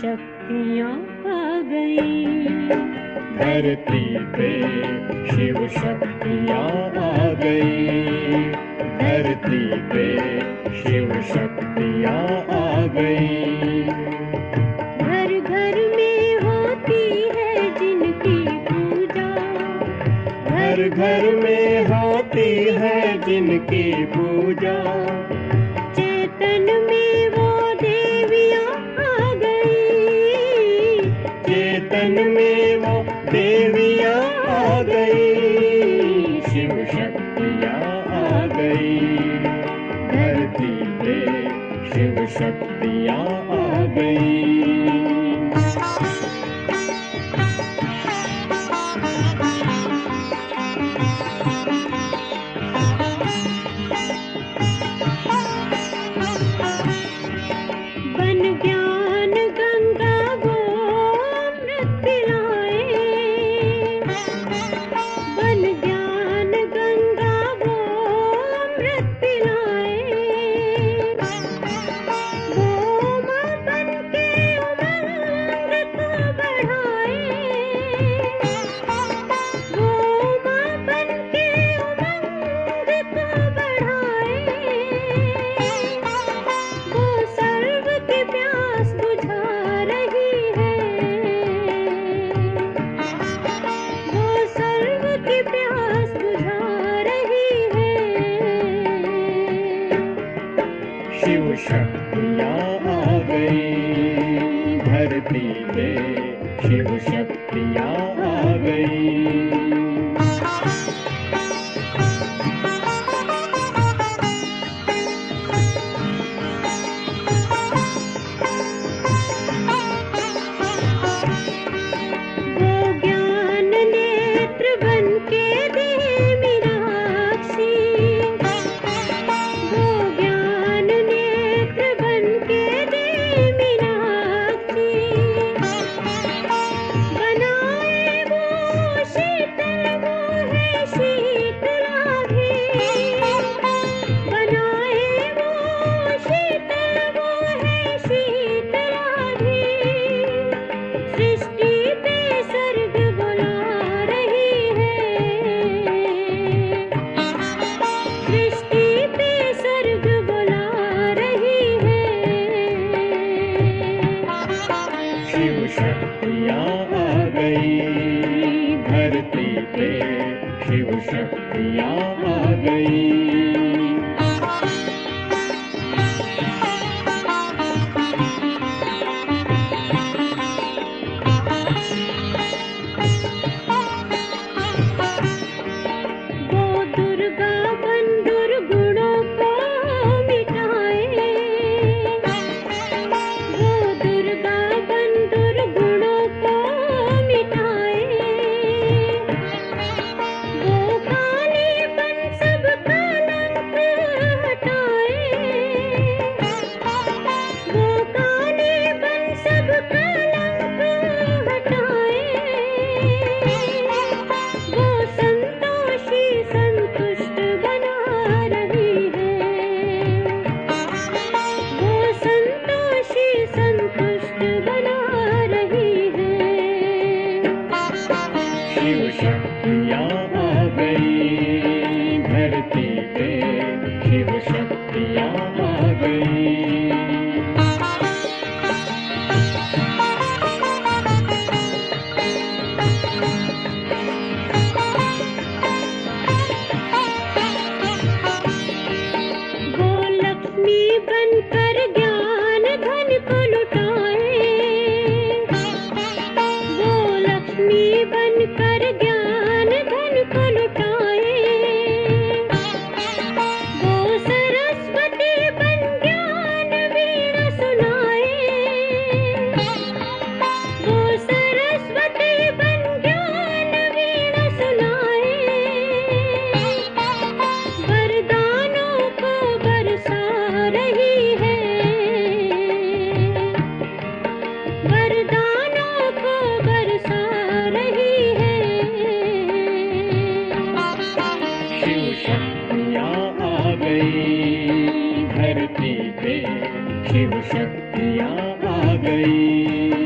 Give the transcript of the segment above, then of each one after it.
शक्तियाँ आ गई। धरती पे शिव शक्तियाँ आ गई। धरती पे शिव शक्तियाँ आ गई। घर घर में होती है जिनकी पूजा। घर घर में होती है जिनकी पूजा। चेतन में वो देवियाँ आ गई। चेतन में वो देवियाँ आ गई। शिव शक्तियाँ आ गई। धरती पे शिव शक्तियाँ आ गई। बन ज्ञान गंगा वो अमृत पिलाए। बन ज्ञान गंगा वो अमृत पिलाए। वो माँ बन के उमंग को बढ़ाए। वो माँ बन के उमंग को बढ़ाए। वो सर्व की प्यास बुझा रही है। वो सर्व की प्यास बुझा रही है। शिव शक्तियाँ आ गई। धरती पे शिव शक्तियाँ आ गई। वो ज्ञान नेत्र बन के दे मीनाक्षी। वो ज्ञान नेत्र बन के दे मीनाक्षी। बनाए वो शीतल वो है शीतलाधि। बनाए वो शीतल वो है शीतलाधि। सृष्टि पे सर्ग बुला रही है। सृष्टि पे सर्ग बुला रही है। शिव शक्तियाँ आ गई। धरती पे शिव शक्तियाँ आ गई। वो दुर्गा बन दुर्गुणों को मिटाए। वो दुर्गा बन दुर्गुणों को मिटाए। वो काली बन सब कलंक हटाए। वो काली बन सब कलंक हटाए। वो संतोषी संतुष्ट बना रही है। वो संतोषी संतुष्ट बना रही है। शिव शक्तियाँ आ गई। धरती पे शिव शक्तियाँ आ गई। वो लक्ष्मी बनकर ज्ञान धन को लुटाए। वो लक्ष्मी बनकर ज्ञान धन को लुटाए। वो सरस्वती बन ज्ञान वीणा सुनाए। वो सरस्वती बन ज्ञान वीणा सुनाए। वरदानों को बरसा रही है। वरदानों को बरसा रही है। शिव शक्तियाँ आ गई। धरती पे शिव शक्तियाँ आ गई।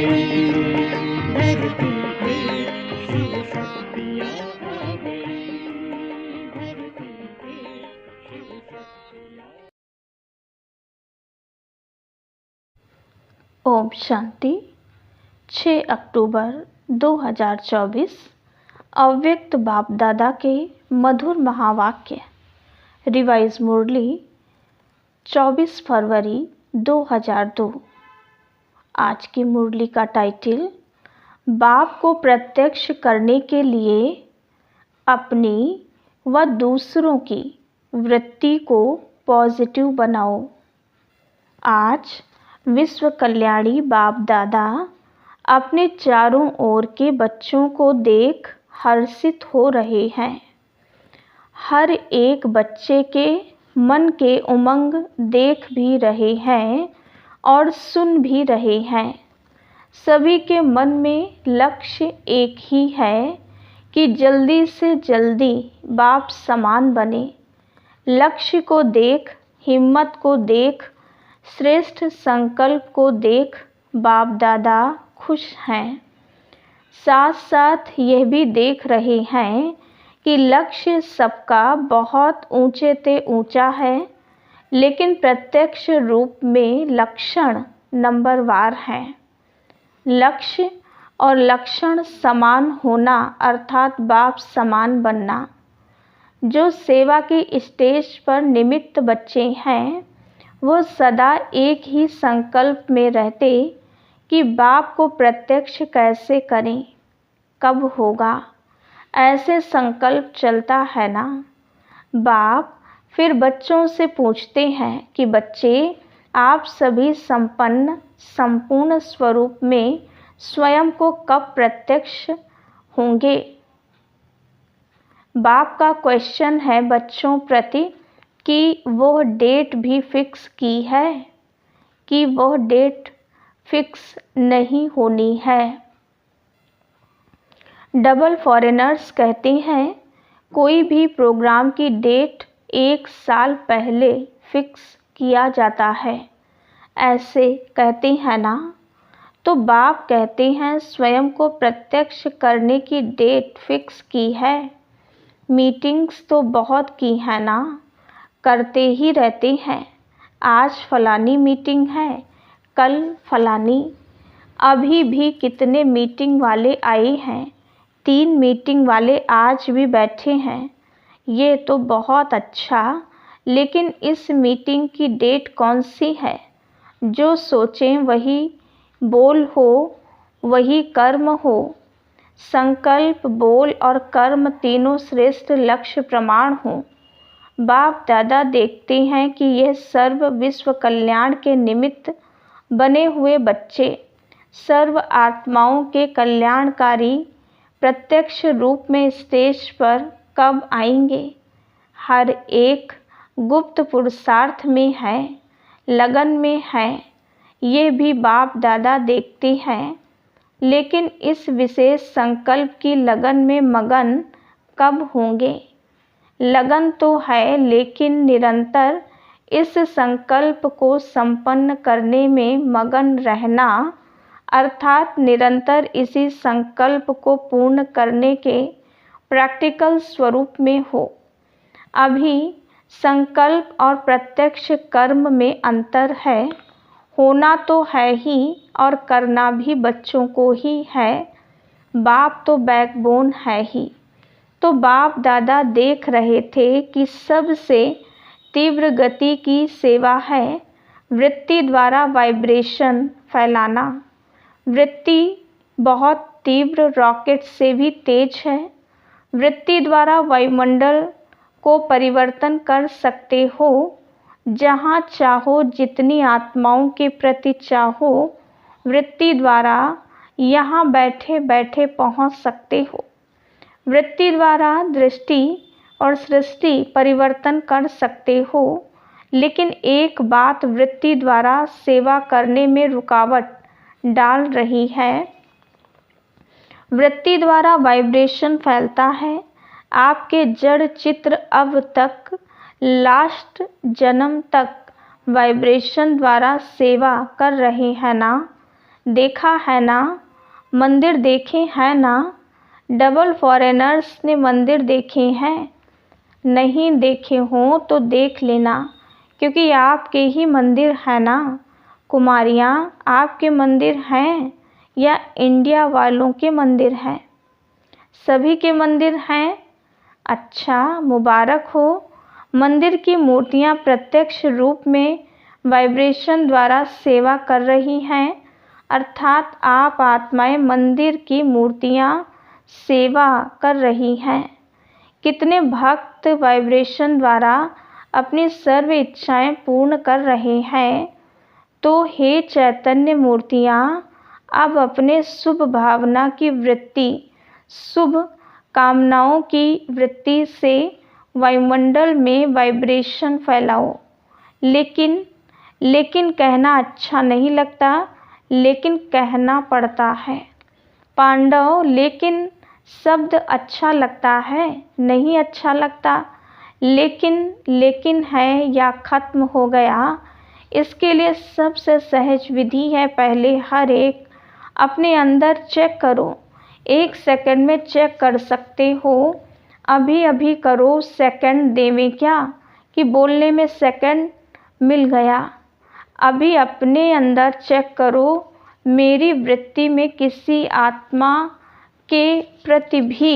गई, धरती पे शिव शक्तियाँ आ गई, धरती पे शिव शक्तियाँ। ओम शांति। 6 अक्टूबर 2024 अव्यक्त बाप दादा के मधुर महावाक्य। रिवाइज मुरली 24 फरवरी 2002। आज की मुरली का टाइटल बाप को प्रत्यक्ष करने के लिए अपनी व दूसरों की वृत्ति को पॉजिटिव बनाओ। आज विश्व कल्याणी बाप दादा अपने चारों ओर के बच्चों को देख हर्षित हो रहे हैं। हर एक बच्चे के मन के उमंग देख भी रहे हैं और सुन भी रहे हैं। सभी के मन में लक्ष्य एक ही है कि जल्दी से जल्दी बाप समान बने। लक्ष्य को देख, हिम्मत को देख, श्रेष्ठ संकल्प को देख बाप दादा खुश हैं। साथ साथ यह भी देख रहे हैं कि लक्ष्य सबका बहुत ऊंचे से ऊंचा है, लेकिन प्रत्यक्ष रूप में लक्षण नंबरवार हैं। लक्ष्य और लक्षण समान होना अर्थात बाप समान बनना। जो सेवा की स्टेज पर निमित्त बच्चे हैं वो सदा एक ही संकल्प में रहते कि बाप को प्रत्यक्ष कैसे करें, कब होगा, ऐसे संकल्प चलता है ना। बाप फिर बच्चों से पूछते हैं कि बच्चे आप सभी संपन्न संपूर्ण स्वरूप में स्वयं को कब प्रत्यक्ष होंगे। बाप का क्वेश्चन है बच्चों प्रति कि वो डेट भी फिक्स की है कि वो डेट फिक्स नहीं होनी है। डबल फॉरेनर्स कहते हैं कोई भी प्रोग्राम की डेट 1 साल पहले फिक्स किया जाता है, ऐसे कहते हैं ना। तो बाप कहते हैं स्वयं को प्रत्यक्ष करने की डेट फिक्स की है। मीटिंग्स तो बहुत की है ना, करते ही रहते हैं। आज फलानी मीटिंग है, कल फलानी। अभी भी कितने मीटिंग वाले आए हैं, 3 मीटिंग वाले आज भी बैठे हैं। ये तो बहुत अच्छा, लेकिन इस मीटिंग की डेट कौन सी है। जो सोचें वही बोल हो, वही कर्म हो। संकल्प, बोल और कर्म तीनों श्रेष्ठ लक्ष्य प्रमाण हो। बाप दादा देखते हैं कि यह सर्व विश्व कल्याण के निमित्त बने हुए बच्चे सर्व आत्माओं के कल्याणकारी प्रत्यक्ष रूप में स्टेज पर कब आएंगे। हर एक गुप्त पुरुषार्थ में है, लगन में है। ये भी बाप दादा देखते हैं, लेकिन इस विशेष संकल्प की लगन में मगन कब होंगे। लगन तो है, लेकिन निरंतर इस संकल्प को संपन्न करने में मगन रहना अर्थात निरंतर इसी संकल्प को पूर्ण करने के प्रैक्टिकल स्वरूप में हो। अभी संकल्प और प्रत्यक्ष कर्म में अंतर है। होना तो है ही और करना भी बच्चों को ही है। बाप तो बैकबोन है ही। तो बाप दादा देख रहे थे कि सबसे तीव्र गति की सेवा है वृत्ति द्वारा वाइब्रेशन फैलाना। वृत्ति बहुत तीव्र रॉकेट से भी तेज है। वृत्ति द्वारा वायुमंडल को परिवर्तन कर सकते हो। जहाँ चाहो, जितनी आत्माओं के प्रति चाहो, वृत्ति द्वारा यहाँ बैठे बैठे पहुँच सकते हो। वृत्ति द्वारा दृष्टि और सृष्टि परिवर्तन कर सकते हो, लेकिन एक बात वृत्ति द्वारा सेवा करने में रुकावट डाल रही है। वृत्ति द्वारा वाइब्रेशन फैलता है। आपके जड़ चित्र अब तक लास्ट जन्म तक वाइब्रेशन द्वारा सेवा कर रहे हैं ना। देखा है ना, मंदिर देखे हैं ना, डबल फॉरेनर्स ने मंदिर देखे हैं। नहीं देखे हों तो देख लेना, क्योंकि आपके ही मंदिर है ना। कुमारियाँ, आपके मंदिर हैं या इंडिया वालों के मंदिर हैं? सभी के मंदिर हैं। अच्छा, मुबारक हो। मंदिर की मूर्तियाँ प्रत्यक्ष रूप में वाइब्रेशन द्वारा सेवा कर रही हैं, अर्थात आप आत्माएं मंदिर की मूर्तियाँ सेवा कर रही हैं। कितने भक्त वाइब्रेशन द्वारा अपनी सर्व इच्छाएं पूर्ण कर रहे हैं। तो हे चैतन्य मूर्तियाँ, अब अपने शुभ भावना की वृत्ति, शुभ कामनाओं की वृत्ति से वायुमंडल में वाइब्रेशन फैलाओ। लेकिन कहना अच्छा नहीं लगता, लेकिन कहना पड़ता है। पांडव, लेकिन शब्द अच्छा लगता है, नहीं अच्छा लगता। लेकिन है या खत्म हो गया। इसके लिए सबसे सहज विधि है, पहले हर एक अपने अंदर चेक करो। 1 सेकंड में चेक कर सकते हो। अभी करो, सेकंड देवें क्या कि बोलने में सेकंड मिल गया। अभी अपने अंदर चेक करो, मेरी वृत्ति में किसी आत्मा के प्रति भी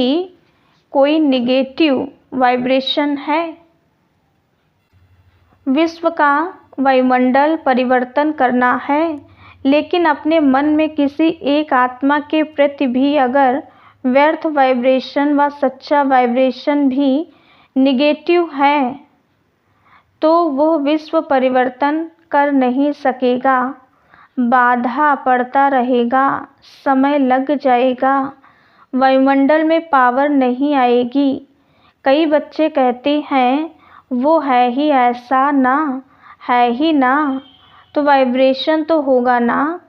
कोई निगेटिव वाइब्रेशन है? विश्व का वायुमंडल परिवर्तन करना है, लेकिन अपने मन में किसी एक आत्मा के प्रति भी अगर व्यर्थ वाइब्रेशन व सच्चा वाइब्रेशन भी निगेटिव है, तो वो विश्व परिवर्तन कर नहीं सकेगा। बाधा पड़ता रहेगा, समय लग जाएगा, वायुमंडल में पावर नहीं आएगी। कई बच्चे कहते हैं वो है ही ऐसा ना, है ही ना, तो वाइब्रेशन तो होगा ना।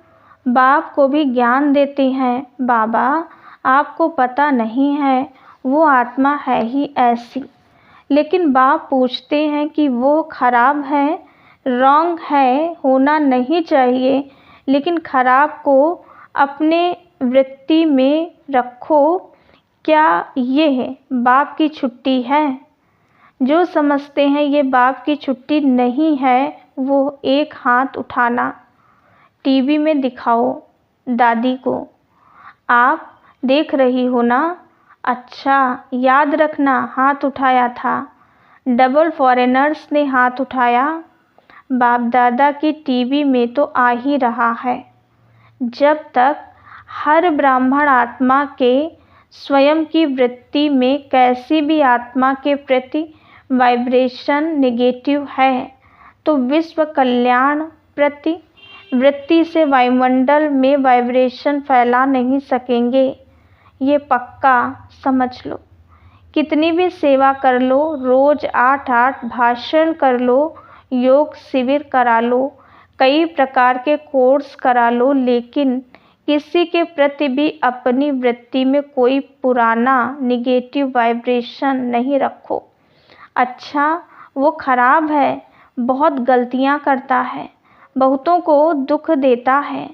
बाप को भी ज्ञान देते हैं, बाबा आपको पता नहीं है वो आत्मा है ही ऐसी। लेकिन बाप पूछते हैं कि वो खराब है, रॉन्ग है, होना नहीं चाहिए, लेकिन खराब को अपने वृत्ति में रखो। क्या ये बाप की छुट्टी है? जो समझते हैं ये बाप की छुट्टी नहीं है, वो एक हाथ उठाना। टीवी में दिखाओ दादी को, आप देख रही हो ना? अच्छा, याद रखना हाथ उठाया था। डबल फॉरेनर्स ने हाथ उठाया। बाप दादा की टीवी में तो आ ही रहा है। जब तक हर ब्राह्मण आत्मा के स्वयं की वृत्ति में कैसी भी आत्मा के प्रति वाइब्रेशन नेगेटिव है, तो विश्व कल्याण प्रति वृत्ति से वायुमंडल में वाइब्रेशन फैला नहीं सकेंगे। ये पक्का समझ लो। कितनी भी सेवा कर लो, रोज़ 8-8 भाषण कर लो, योग शिविर करा लो, कई प्रकार के कोर्स करा लो, लेकिन किसी के प्रति भी अपनी वृत्ति में कोई पुराना निगेटिव वाइब्रेशन नहीं रखो। अच्छा, वो खराब है, बहुत गलतियां करता है, बहुतों को दुख देता है,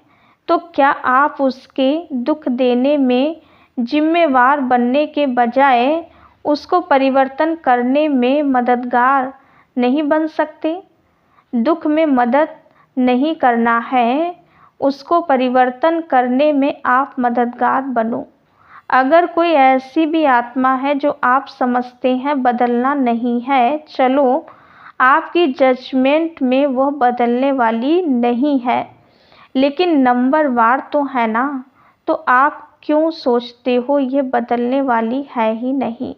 तो क्या आप उसके दुख देने में जिम्मेवार बनने के बजाय उसको परिवर्तन करने में मददगार नहीं बन सकते? दुख में मदद नहीं करना है, उसको परिवर्तन करने में आप मददगार बनो। अगर कोई ऐसी भी आत्मा है जो आप समझते हैं बदलना नहीं है, चलो आपकी जजमेंट में वह बदलने वाली नहीं है, लेकिन नंबर वार तो है ना, तो आप क्यों सोचते हो ये बदलने वाली है ही नहीं?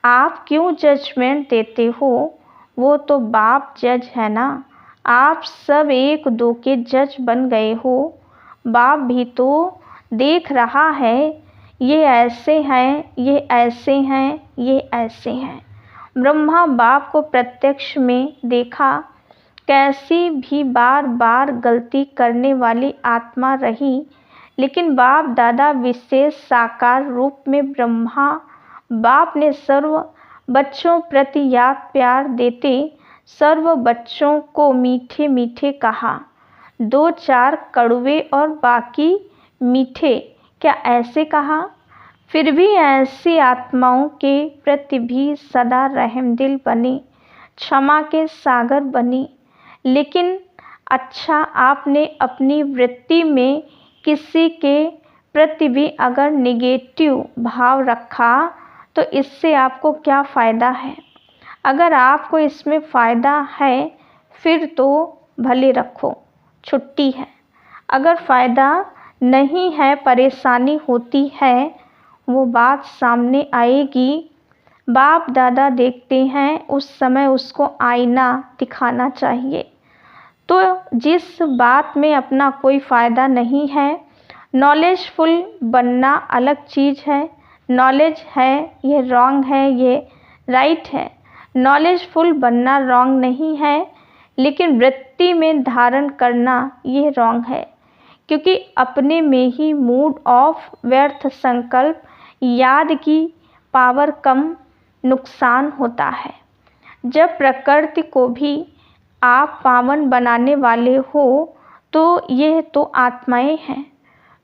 आप क्यों जजमेंट देते हो? वो तो बाप जज है ना। आप सब 1-2 के जज बन गए हो। बाप भी तो देख रहा है, ये ऐसे हैं, ये ऐसे हैं, ये ऐसे हैं। ब्रह्मा बाप को प्रत्यक्ष में देखा, कैसी भी बार बार गलती करने वाली आत्मा रही, लेकिन बाप दादा विशेष साकार रूप में ब्रह्मा बाप ने सर्व बच्चों प्रति याद प्यार देते सर्व बच्चों को मीठे मीठे कहा। दो चार कड़वे और बाकी मीठे, क्या ऐसे कहा? फिर भी ऐसी आत्माओं के प्रति भी सदा रहमदिल बने, क्षमा के सागर बने। लेकिन अच्छा, आपने अपनी वृत्ति में किसी के प्रति भी अगर निगेटिव भाव रखा तो इससे आपको क्या फ़ायदा है? अगर आपको इसमें फ़ायदा है फिर तो भले रखो, छुट्टी है। अगर फ़ायदा नहीं है, परेशानी होती है, वो बात सामने आएगी। बाप दादा देखते हैं, उस समय उसको आईना दिखाना चाहिए। तो जिस बात में अपना कोई फ़ायदा नहीं है, नॉलेजफुल बनना अलग चीज़ है। नॉलेज है ये रॉन्ग है, ये राइट है। नॉलेजफुल बनना रॉन्ग नहीं है, लेकिन वृत्ति में धारण करना ये रॉन्ग है, क्योंकि अपने में ही मूड ऑफ व्यर्थ संकल्प, याद की पावर कम, नुकसान होता है। जब प्रकृति को भी आप पावन बनाने वाले हो तो यह तो आत्माएं हैं।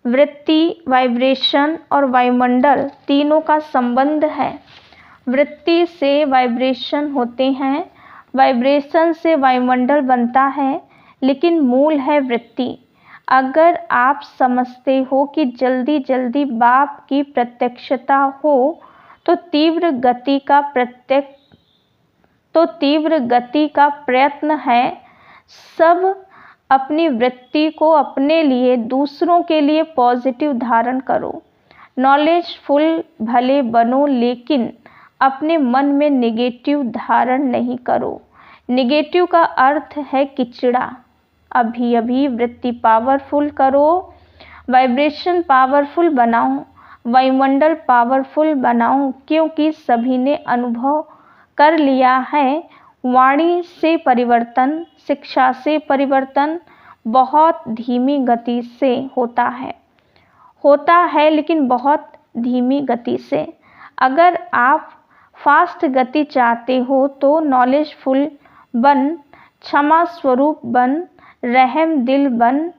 वृत्ति, वाइब्रेशन और वायुमंडल तीनों का संबंध है। वृत्ति से वाइब्रेशन होते हैं, वाइब्रेशन से वायुमंडल बनता है, लेकिन मूल है वृत्ति। अगर आप समझते हो कि जल्दी जल्दी बाप की प्रत्यक्षता हो तो तीव्र गति का प्रयत्न है। सब अपनी वृत्ति को अपने लिए, दूसरों के लिए पॉजिटिव धारण करो। नॉलेजफुल भले बनो, लेकिन अपने मन में नेगेटिव धारण नहीं करो। नेगेटिव का अर्थ है किचड़ा। अभी अभी वृत्ति पावरफुल करो, वाइब्रेशन पावरफुल बनाओ, वायुमंडल पावरफुल बनाओ, क्योंकि सभी ने अनुभव कर लिया है। वाणी से परिवर्तन, शिक्षा से परिवर्तन बहुत धीमी गति से होता है, लेकिन बहुत धीमी गति से। अगर आप फास्ट गति चाहते हो तो नॉलेजफुल बन, क्षमा स्वरूप बन, रहम दिल बन,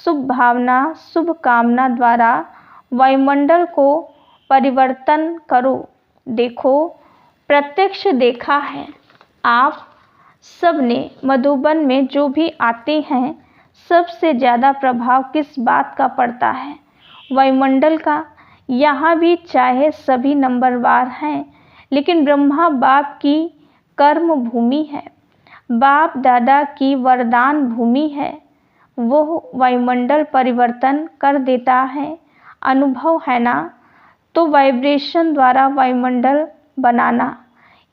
शुभ भावना, शुभ कामना द्वारा वायुमंडल को परिवर्तन करो। देखो, प्रत्यक्ष देखा है आप सब ने। मधुबन में जो भी आते हैं, सबसे ज़्यादा प्रभाव किस बात का पड़ता है? वायुमंडल का। यहाँ भी चाहे सभी नंबरवार हैं, लेकिन ब्रह्मा बाप की कर्म भूमि है, बाप दादा की वरदान भूमि है। वो वायुमंडल परिवर्तन कर देता है। अनुभव है ना? तो वाइब्रेशन द्वारा वायुमंडल बनाना,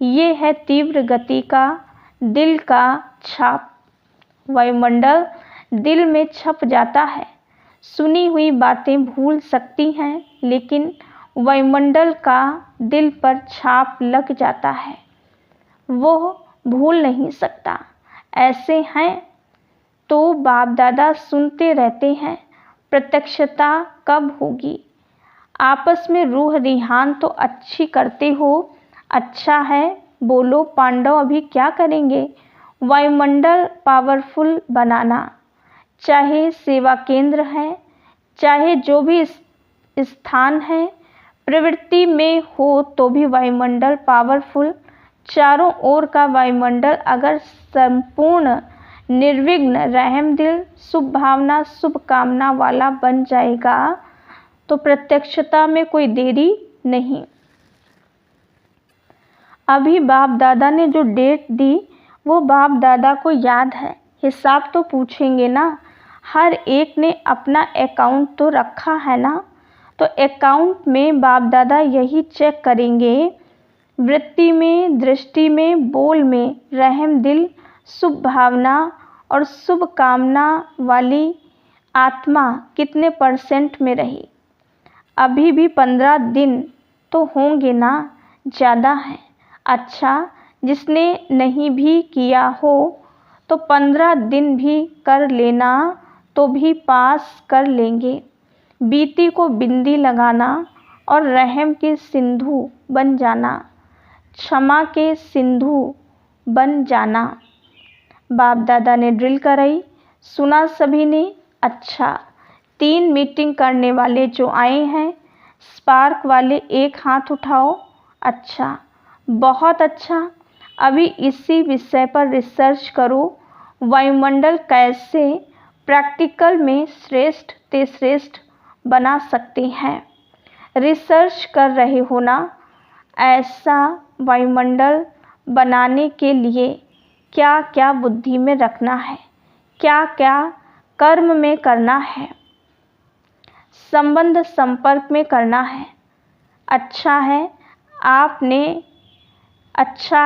ये है तीव्र गति का दिल का छाप। वायुमंडल दिल में छप जाता है। सुनी हुई बातें भूल सकती हैं, लेकिन वायुमंडल का दिल पर छाप लग जाता है, वो भूल नहीं सकता। ऐसे हैं तो बाप दादा सुनते रहते हैं, प्रत्यक्षता कब होगी? आपस में रूह रिहान तो अच्छी करते हो, अच्छा है, बोलो पांडव अभी क्या करेंगे? वायुमंडल पावरफुल बनाना, चाहे सेवा केंद्र है, चाहे जो भी स्थान है, प्रवृत्ति में हो तो भी वायुमंडल पावरफुल। चारों ओर का वायुमंडल अगर संपूर्ण निर्विघ्न, रहमदिल, शुभ भावना, शुभ कामना वाला बन जाएगा तो प्रत्यक्षता में कोई देरी नहीं। अभी बाप दादा ने जो डेट दी वो बाप दादा को याद है। हिसाब तो पूछेंगे ना, हर एक ने अपना अकाउंट तो रखा है ना, तो अकाउंट में बाप दादा यही चेक करेंगे, वृत्ति में, दृष्टि में, बोल में रहम दिल, शुभ भावना और शुभ कामना वाली आत्मा कितने % में रही। अभी भी 15 दिन तो होंगे ना, ज़्यादा है। अच्छा, जिसने नहीं भी किया हो तो 15 दिन भी कर लेना तो भी पास कर लेंगे। बीती को बिंदी लगाना और रहम के सिंधु बन जाना, क्षमा के सिंधु बन जाना। बाप दादा ने ड्रिल कराई, सुना सभी ने? अच्छा, 3 मीटिंग करने वाले जो आए हैं, स्पार्क वाले एक हाथ उठाओ। अच्छा, बहुत अच्छा। अभी इसी विषय पर रिसर्च करो, वायुमंडल कैसे प्रैक्टिकल में श्रेष्ठ से श्रेष्ठ बना सकते हैं। रिसर्च कर रहे हो ना? ऐसा वायुमंडल बनाने के लिए क्या क्या बुद्धि में रखना है, क्या क्या कर्म में करना है, संबंध संपर्क में करना है। अच्छा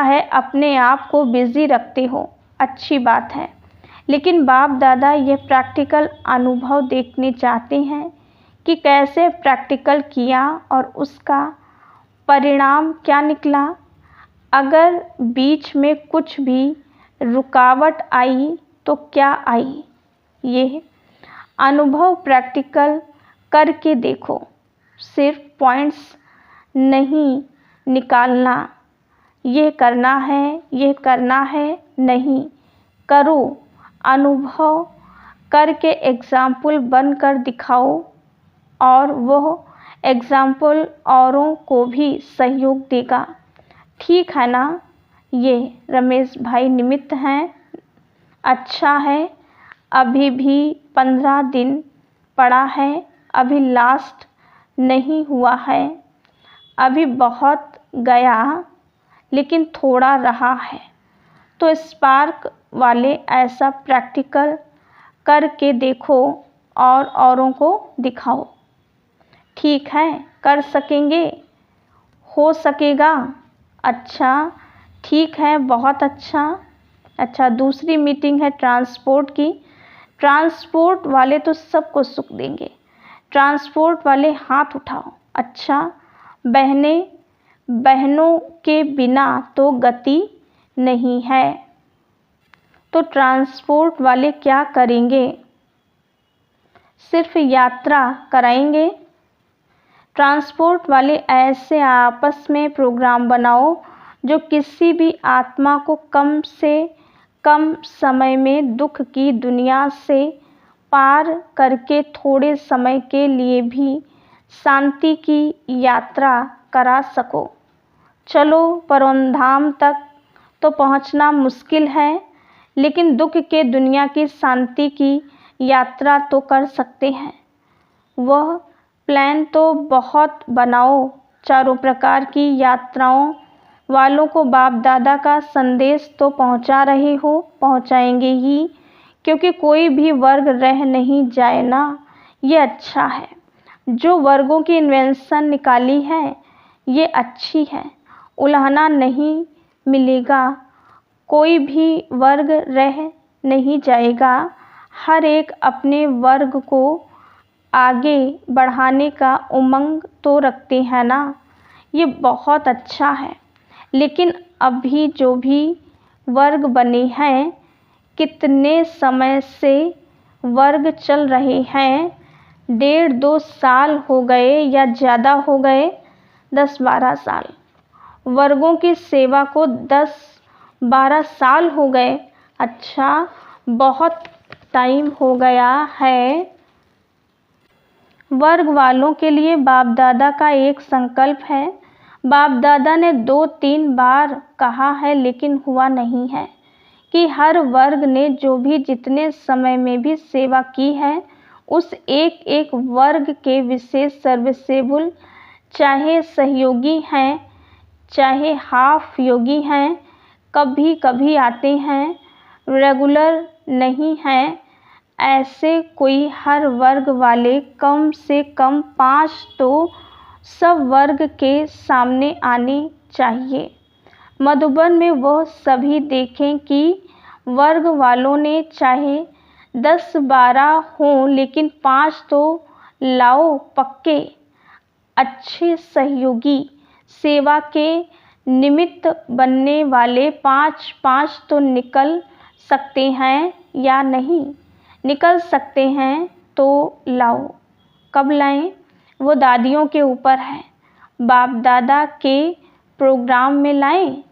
है अपने आप को बिजी रखते हो, अच्छी बात है। लेकिन बाप दादा ये प्रैक्टिकल अनुभव देखने चाहते हैं कि कैसे प्रैक्टिकल किया और उसका परिणाम क्या निकला। अगर बीच में कुछ भी रुकावट आई तो क्या आई, ये अनुभव प्रैक्टिकल करके देखो। सिर्फ पॉइंट्स नहीं निकालना, ये करना है, नहीं करो। अनुभव करके एग्जाम्पल बनकर दिखाओ और वह एग्जाम्पल औरों को भी सहयोग देगा। ठीक है ना? ये रमेश भाई निमित्त हैं। अच्छा है, अभी भी 15 दिन पड़ा है, अभी लास्ट नहीं हुआ है, अभी बहुत गया लेकिन थोड़ा रहा है। तो स्पार्क वाले ऐसा प्रैक्टिकल करके देखो और औरों को दिखाओ। ठीक है, कर सकेंगे? हो सकेगा? अच्छा, ठीक है, बहुत अच्छा। अच्छा, दूसरी मीटिंग है ट्रांसपोर्ट की। ट्रांसपोर्ट वाले तो सबको सुख देंगे। ट्रांसपोर्ट वाले हाथ उठाओ। अच्छा, बहनों के बिना तो गति नहीं है। तो ट्रांसपोर्ट वाले क्या करेंगे? सिर्फ यात्रा कराएंगे। ट्रांसपोर्ट वाले ऐसे आपस में प्रोग्राम बनाओ जो किसी भी आत्मा को कम से कम समय में दुख की दुनिया से पार करके थोड़े समय के लिए भी शांति की यात्रा करा सको। चलो, परमधाम तक तो पहुंचना मुश्किल है, लेकिन दुख के दुनिया की शांति की यात्रा तो कर सकते हैं। वह प्लान तो बहुत बनाओ। चारों प्रकार की यात्राओं वालों को बाप दादा का संदेश तो पहुंचा रहे हो, पहुंचाएंगे ही, क्योंकि कोई भी वर्ग रह नहीं जाए ना। ये अच्छा है। जो वर्गों की इन्वेंशन निकाली है ये अच्छी है, उल्हाना नहीं मिलेगा, कोई भी वर्ग रह नहीं जाएगा। हर एक अपने वर्ग को आगे बढ़ाने का उमंग तो रखते हैं ना, ये बहुत अच्छा है। लेकिन अभी जो भी वर्ग बने हैं, कितने समय से वर्ग चल रहे हैं? 1.5-2 साल हो गए या ज़्यादा हो गए? 10-12 साल। वर्गों की सेवा को 10-12 साल हो गए। अच्छा, बहुत टाइम हो गया है। वर्ग वालों के लिए बाप दादा का एक संकल्प है। बाप दादा ने 2-3 बार कहा है लेकिन हुआ नहीं है कि हर वर्ग ने जो भी जितने समय में भी सेवा की है, उस एक एक वर्ग के विशेष सर्विसेबल, चाहे सहयोगी हैं चाहे हाफ योगी हैं, कभी कभी आते हैं, रेगुलर नहीं हैं, ऐसे कोई हर वर्ग वाले कम से कम 5 तो सब वर्ग के सामने आने चाहिए। मधुबन में वह सभी देखें कि वर्ग वालों ने चाहे 10-12 हों, लेकिन 5 तो लाओ पक्के, अच्छे सहयोगी, सेवा के निमित्त बनने वाले 5-5 तो निकल सकते हैं या नहीं? निकल सकते हैं तो लाओ। कब लाएं? वो दादियों के ऊपर है। बाप दादा के प्रोग्राम में लाएं,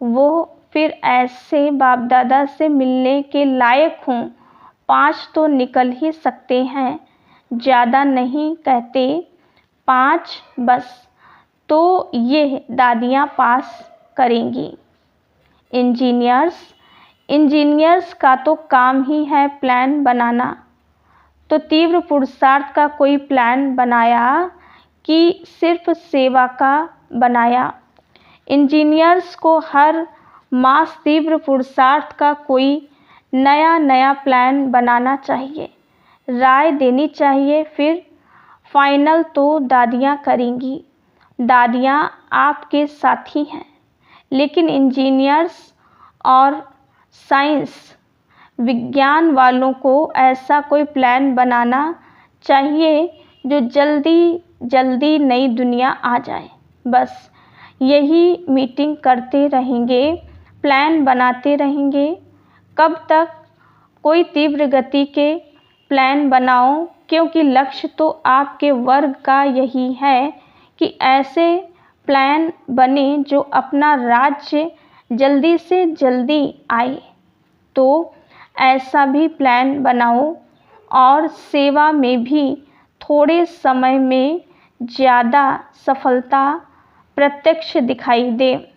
वो फिर ऐसे बाप दादा से मिलने के लायक हों, 5 तो निकल ही सकते हैं, ज़्यादा नहीं कहते, 5 बस, तो ये दादियाँ पास करेंगी। इंजीनियर्स का तो काम ही है प्लान बनाना, तो तीव्र पुरुषार्थ का कोई प्लान बनाया कि सिर्फ सेवा का बनाया। इंजीनियर्स को हर मास तीव्र पुरुषार्थ का कोई नया प्लान बनाना चाहिए, राय देनी चाहिए, फिर फाइनल तो दादियाँ करेंगी। दादियाँ आपके साथी हैं, लेकिन इंजीनियर्स और साइंस विज्ञान वालों को ऐसा कोई प्लान बनाना चाहिए जो जल्दी नई दुनिया आ जाए। बस यही मीटिंग करते रहेंगे, प्लान बनाते रहेंगे। कब तक? कोई तीव्र गति के प्लान बनाओ, क्योंकि लक्ष्य तो आपके वर्ग का यही है कि ऐसे प्लान बने जो अपना राज्य जल्दी से जल्दी आए। तो ऐसा भी प्लान बनाओ और सेवा में भी थोड़े समय में ज़्यादा सफलता प्रत्यक्ष दिखाई दे।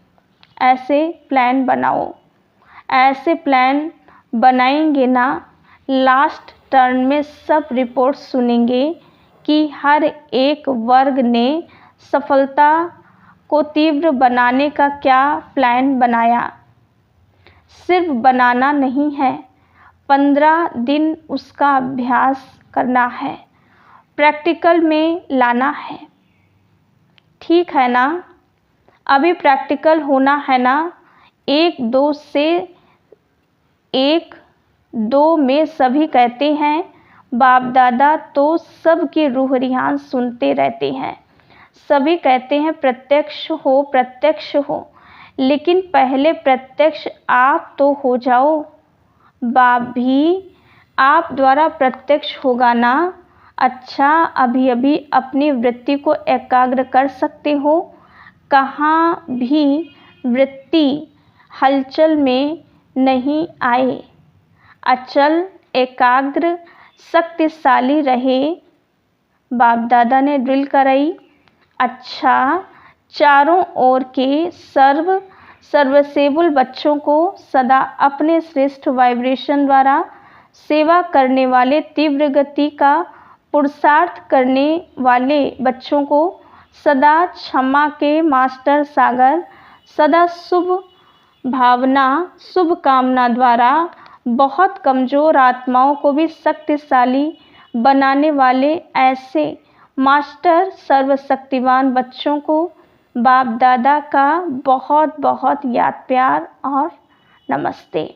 ऐसे प्लान बनाओ। ऐसे प्लान बनाएंगे ना, लास्ट टर्न में सब रिपोर्ट सुनेंगे कि हर एक वर्ग ने सफलता को तीव्र बनाने का क्या प्लान बनाया। सिर्फ बनाना नहीं है, 15 दिन उसका अभ्यास करना है, प्रैक्टिकल में लाना है। ठीक है ना? अभी प्रैक्टिकल होना है ना? 1-2 में सभी कहते हैं बाप दादा तो सबकी रूह रिहान सुनते रहते हैं। सभी कहते हैं प्रत्यक्ष हो, लेकिन पहले प्रत्यक्ष आप तो हो जाओ। बाप भी आप द्वारा प्रत्यक्ष होगा ना? अच्छा, अभी अपनी वृत्ति को एकाग्र कर सकते हो। कहाँ भी वृत्ति हलचल में नहीं आए, अचल एकाग्र शक्तिशाली रहे। बाप दादा ने ड्रिल कराई। अच्छा, चारों ओर के सर्वसेबुल बच्चों को सदा अपने श्रेष्ठ वाइब्रेशन द्वारा सेवा करने वाले, तीव्र गति का पुरुषार्थ करने वाले बच्चों को सदा क्षमा के मास्टर सागर, सदा शुभ भावना शुभ कामना द्वारा बहुत कमज़ोर आत्माओं को भी शक्तिशाली बनाने वाले ऐसे मास्टर सर्वशक्तिवान बच्चों को बाप दादा का बहुत बहुत याद प्यार और नमस्ते।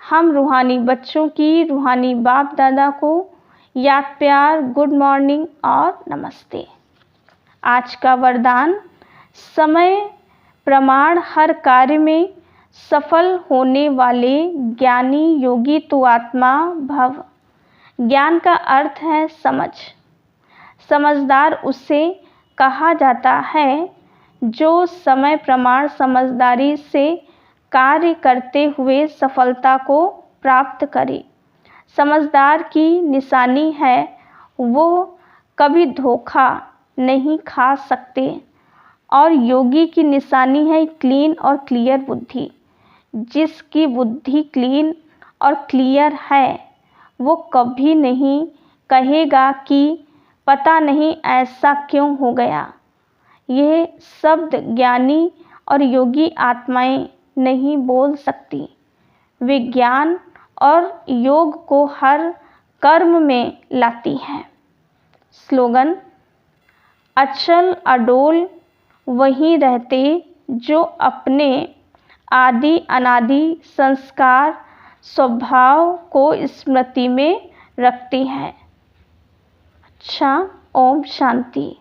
हम रूहानी बच्चों की रूहानी बाप दादा को याद प्यार, गुड मॉर्निंग और नमस्ते। आज का वरदान, समय प्रमाण हर कार्य में सफल होने वाले ज्ञानी योगी तू आत्मा भव। ज्ञान का अर्थ है समझ। समझदार उसे कहा जाता है जो समय प्रमाण समझदारी से कार्य करते हुए सफलता को प्राप्त करे। समझदार की निशानी है वो कभी धोखा नहीं खा सकते, और योगी की निशानी है क्लीन और क्लियर बुद्धि। जिसकी बुद्धि क्लीन और क्लियर है वो कभी नहीं कहेगा कि पता नहीं ऐसा क्यों हो गया। यह शब्द ज्ञानी और योगी आत्माएं नहीं बोल सकती। वे ज्ञान और योग को हर कर्म में लाती हैं। स्लोगन, अचल अडोल वहीं रहते जो अपने आदि अनादि संस्कार स्वभाव को स्मृति में रखते हैं। अच्छा, ओम शांति।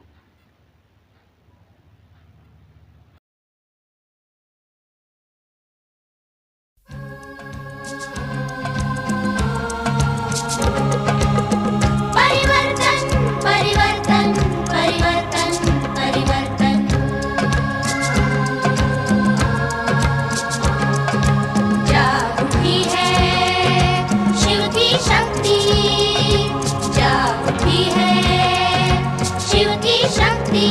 जागृति है शिव की शक्ति। शक्ति